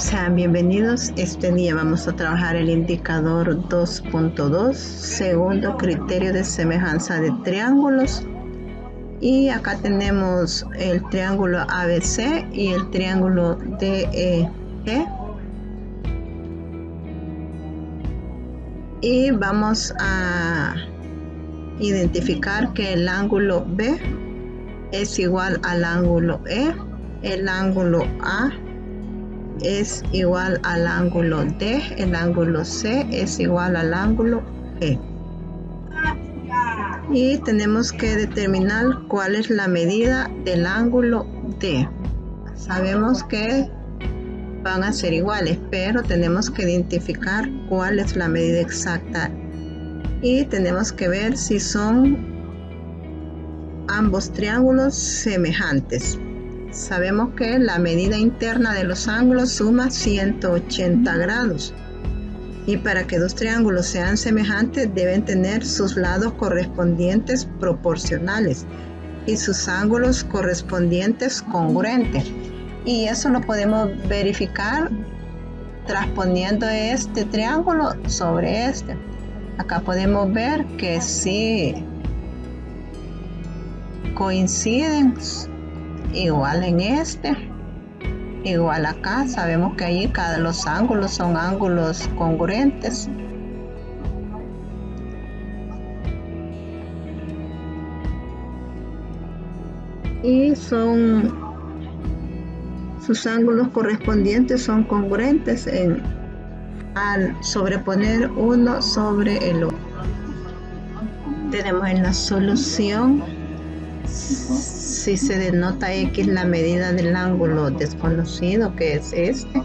Sean bienvenidos. Este día vamos a trabajar el indicador 2.2, segundo criterio de semejanza de triángulos. Y acá tenemos el triángulo ABC y el triángulo DEG. Y vamos a identificar que el ángulo B es igual al ángulo E, el ángulo A es igual al ángulo D, el ángulo C es igual al ángulo G. Y tenemos que determinar cuál es la medida del ángulo D. Sabemos que van a ser iguales, pero tenemos que identificar cuál es la medida exacta. Y tenemos que ver si son ambos triángulos semejantes. Sabemos que la medida interna de los ángulos suma 180 grados. Y para que dos triángulos sean semejantes deben tener sus lados correspondientes proporcionales y sus ángulos correspondientes congruentes. Y eso lo podemos verificar transponiendo este triángulo sobre este. Acá podemos ver que sí coinciden, igual en este, igual acá. Sabemos que allí los ángulos son ángulos congruentes. Y sus ángulos correspondientes son congruentes al sobreponer uno sobre el otro. Tenemos en la solución, si se denota X la medida del ángulo desconocido, que es este,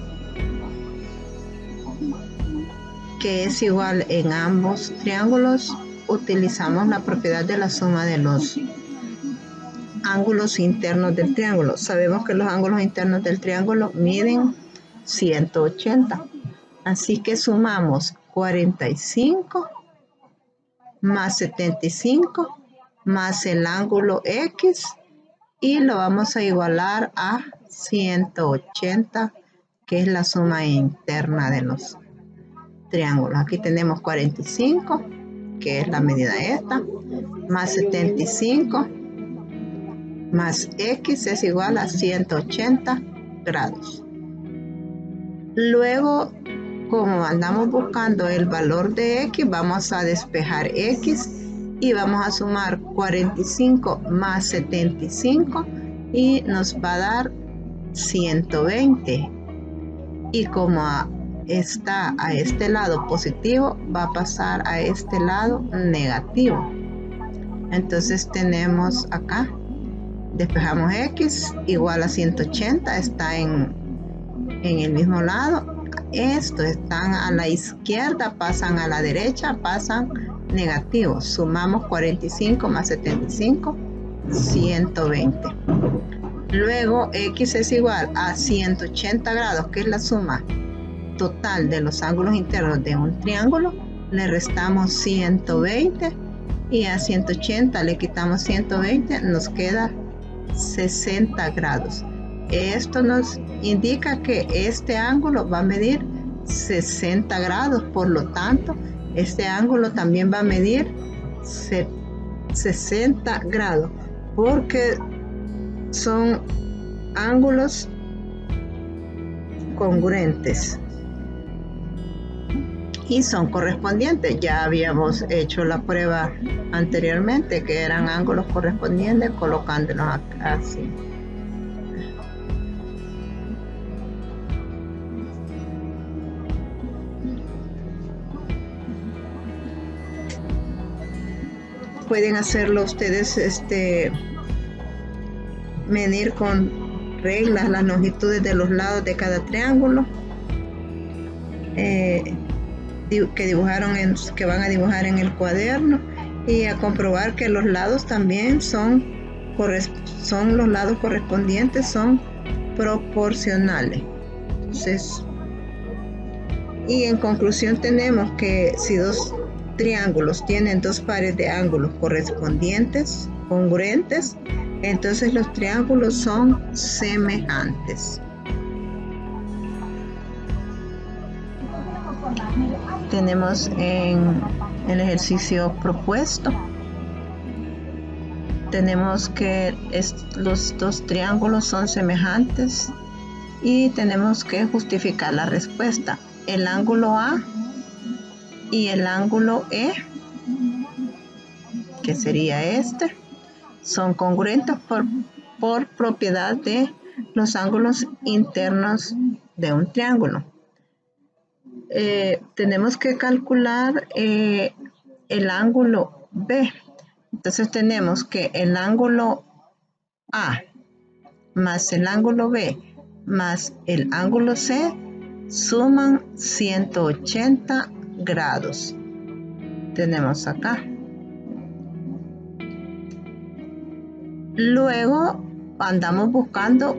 que es igual en ambos triángulos, utilizamos la propiedad de la suma de los ángulos internos del triángulo. Sabemos que los ángulos internos del triángulo miden 180. Así que sumamos 45 más 75 más el ángulo X y lo vamos a igualar a 180, que es la suma interna de los triángulos. Aquí tenemos 45, que es la medida esta, más 75 más X es igual a 180 grados. Luego, como andamos buscando el valor de X, vamos a despejar X y vamos a sumar 45 más 75 y nos va a dar 120. Y como está a este lado positivo, va a pasar a este lado negativo. Entonces tenemos acá, despejamos X igual a 180, está en el mismo lado. Estos están a la izquierda, pasan a la derecha, pasan negativos. Sumamos 45 más 75, 120. Luego X es igual a 180 grados, que es la suma total de los ángulos internos de un triángulo. Le restamos 120 y a 180 le quitamos 120, nos queda 60 grados. Esto nos indica que este ángulo va a medir 60 grados, por lo tanto este ángulo también va a medir 60 grados, porque son ángulos congruentes y son correspondientes. Ya habíamos hecho la prueba anteriormente, que eran ángulos correspondientes colocándolos así. Pueden hacerlo ustedes, medir con reglas las longitudes de los lados de cada triángulo que van a dibujar en el cuaderno, y a comprobar que los lados también son los lados correspondientes, son proporcionales. Entonces, y en conclusión tenemos que si dos triángulos tienen dos pares de ángulos correspondientes, congruentes, entonces los triángulos son semejantes. tenemos en el ejercicio propuesto, tenemos que los dos triángulos son semejantes y tenemos que justificar la respuesta. El ángulo A y el ángulo E, que sería este, son congruentes por propiedad de los ángulos internos de un triángulo. Tenemos que calcular el ángulo B. Entonces tenemos que el ángulo A más el ángulo B más el ángulo C suman 180 grados. Tenemos acá. Luego andamos buscando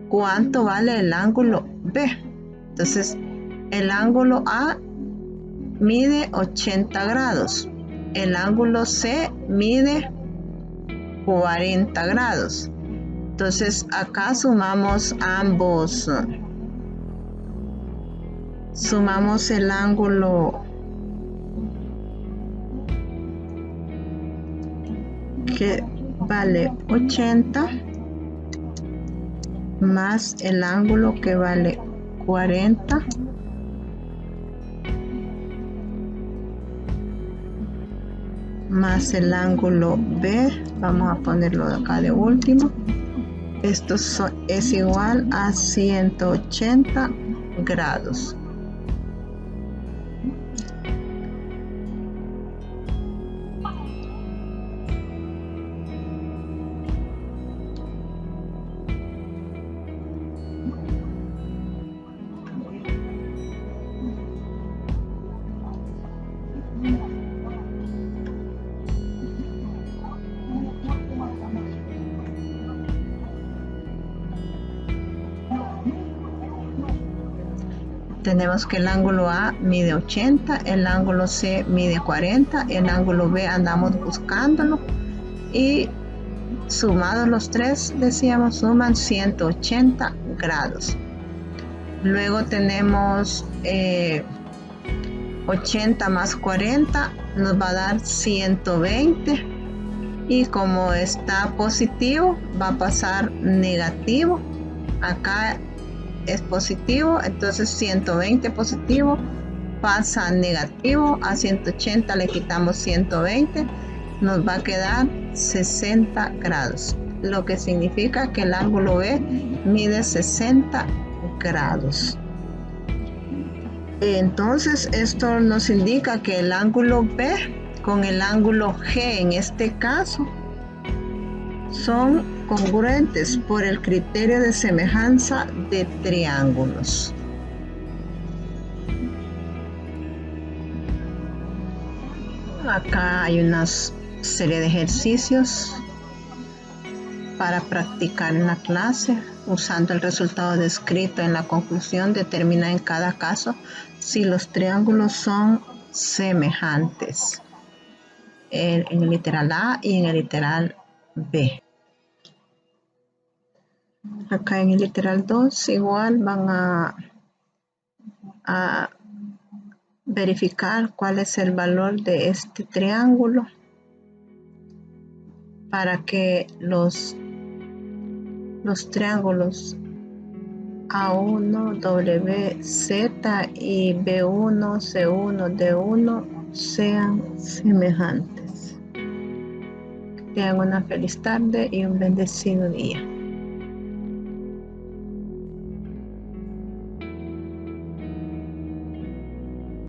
cuánto vale el ángulo B. Entonces el ángulo A mide 80 grados. El ángulo C mide 40 grados. Entonces acá sumamos ambos. Sumamos el ángulo que vale 80 más el ángulo que vale 40 más el ángulo B, vamos a ponerlo acá de último. Esto es igual a 180 grados. Tenemos que el ángulo A mide 80, el ángulo C mide 40, el ángulo B andamos buscándolo y sumados los tres, decíamos, suman 180 grados. Luego tenemos 80 más 40 nos va a dar 120 y como está positivo va a pasar negativo. Acá es positivo, entonces 120 positivo pasa a negativo, a 180 le quitamos 120, nos va a quedar 60 grados, lo que significa que el ángulo B mide 60 grados. Entonces esto nos indica que el ángulo B con el ángulo G en este caso son congruentes por el criterio de semejanza de triángulos. Acá hay una serie de ejercicios para practicar en la clase. Usando el resultado descrito en la conclusión, determina en cada caso si los triángulos son semejantes en el literal A y en el literal B. Acá en el literal 2 igual van a verificar cuál es el valor de este triángulo para que los triángulos A1, WZ y B1, C1, D1 sean semejantes. Que tengan una feliz tarde y un bendecido día.